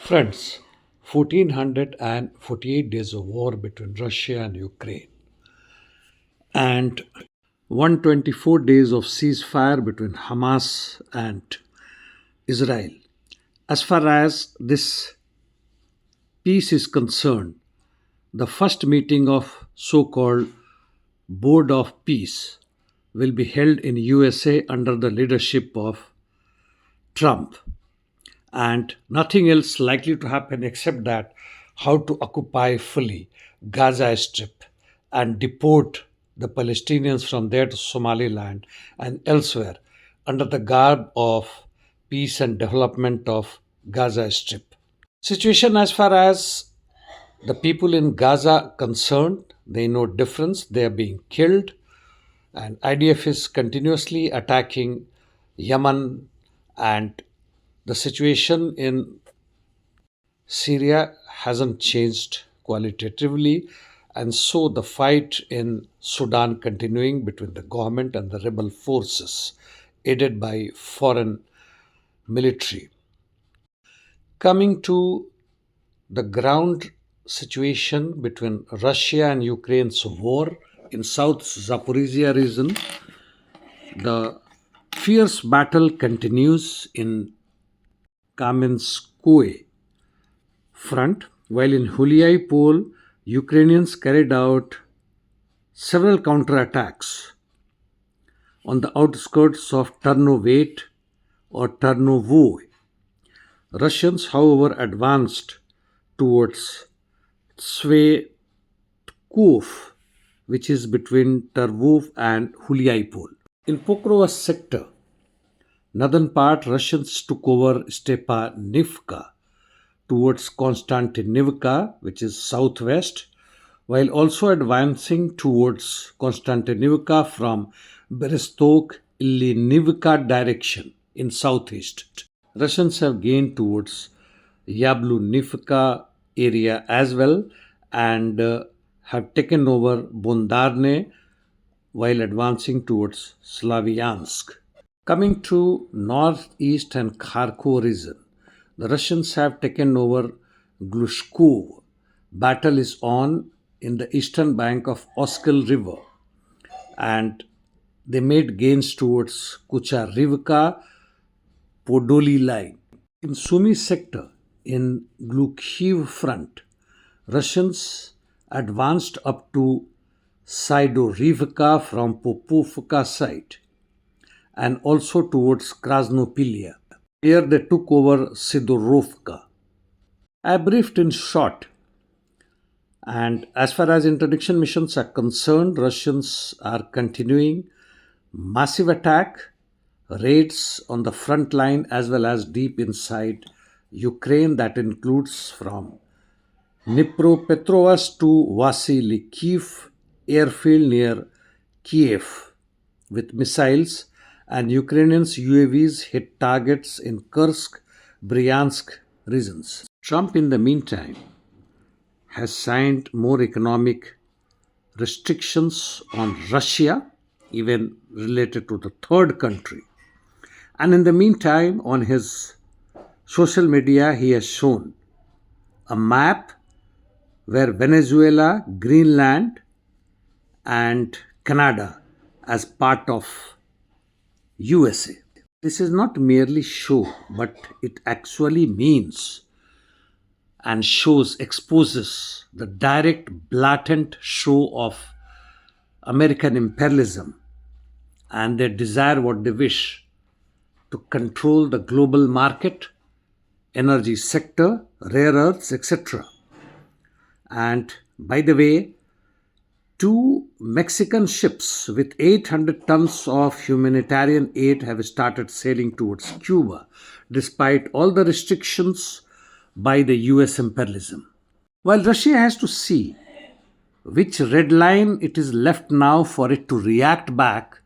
Friends, 1448 days of war between Russia and Ukraine, and 124 days of ceasefire between Hamas and Israel. As far as this peace is concerned, the first meeting of so called Board of Peace will be held in USA under the leadership of Trump, and nothing else likely to happen except that how to occupy fully Gaza Strip and deport the Palestinians from there to Somaliland and elsewhere under the garb of peace and development of Gaza Strip. Situation as far as the people in Gaza concerned, they know difference. They are being killed, and IDF is continuously attacking Yemen, and the situation in Syria hasn't changed qualitatively, and so the fight in Sudan continuing between the government and the rebel forces, aided by foreign military. Coming to the ground situation between Russia and Ukraine's war in South Zaporizhia region, the fierce battle continues in Kamenskoye front, while in Huliaipol, Ukrainians carried out several counterattacks on the outskirts of Ternovet or Ternovoy. Russians, however, advanced towards Svetkov, which is between Tervov and Huliaipol. In Pokrovsk sector, northern part, Russians took over Stepanivka towards Konstantinivka, which is southwest, while also advancing towards Konstantinivka from Berestok Ilinivka direction in southeast. Russians have gained towards Yablunivka area as well, and have taken over Bondarne while advancing towards Slavyansk. Coming to northeast and Kharkov region, the Russians have taken over Glushkov. Battle is on in the eastern bank of Oskil River, and they made gains towards Kucharivka Podoli line. In Sumy sector, in Glukhiv front, Russians advanced up to Sidorivka from Popovka side and also towards Krasnopilia. Here they took over Sidorovka. I briefed in short, and as far as interdiction missions are concerned, Russians are continuing massive attack, raids on the front line as well as deep inside Ukraine, that includes from Dnipropetrovsk to Vasilikiv airfield near Kiev with missiles, and Ukrainians UAVs hit targets in Kursk, Bryansk regions. Trump, in the meantime, has signed more economic restrictions on Russia, even related to the third country. And in the meantime, on his social media, he has shown a map where Venezuela, Greenland, and Canada as part of USA. This is not merely show, but it actually means and exposes the direct, blatant show of American imperialism and their desire, what they wish, to control the global market, energy sector, rare earths, etc. And by the way, two Mexican ships with 800 tons of humanitarian aid have started sailing towards Cuba, despite all the restrictions by the US imperialism. While Russia has to see which red line it is left now for it to react back,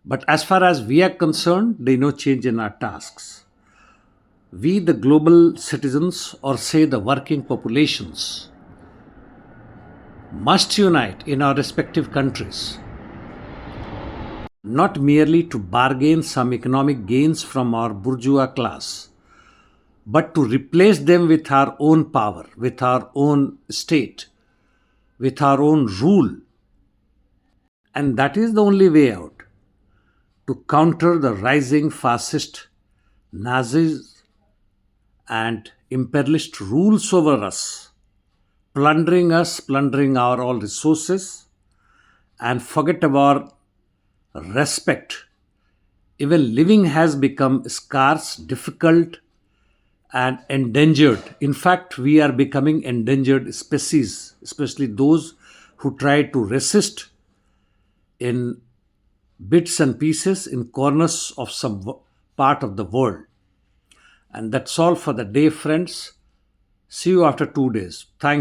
but as far as we are concerned, there is no change in our tasks. We, the global citizens, or say the working populations, must unite in our respective countries, not merely to bargain some economic gains from our bourgeois class, but to replace them with our own power, with our own state, with our own rule. And that is the only way out to counter the rising fascist Nazis and imperialist rules over us, plundering our all resources, and forget about respect. Even living has become scarce, difficult, and endangered. In fact, we are becoming endangered species, especially those who try to resist in bits and pieces in corners of some part of the world. And that's all for the day, friends. See you after 2 days. Thank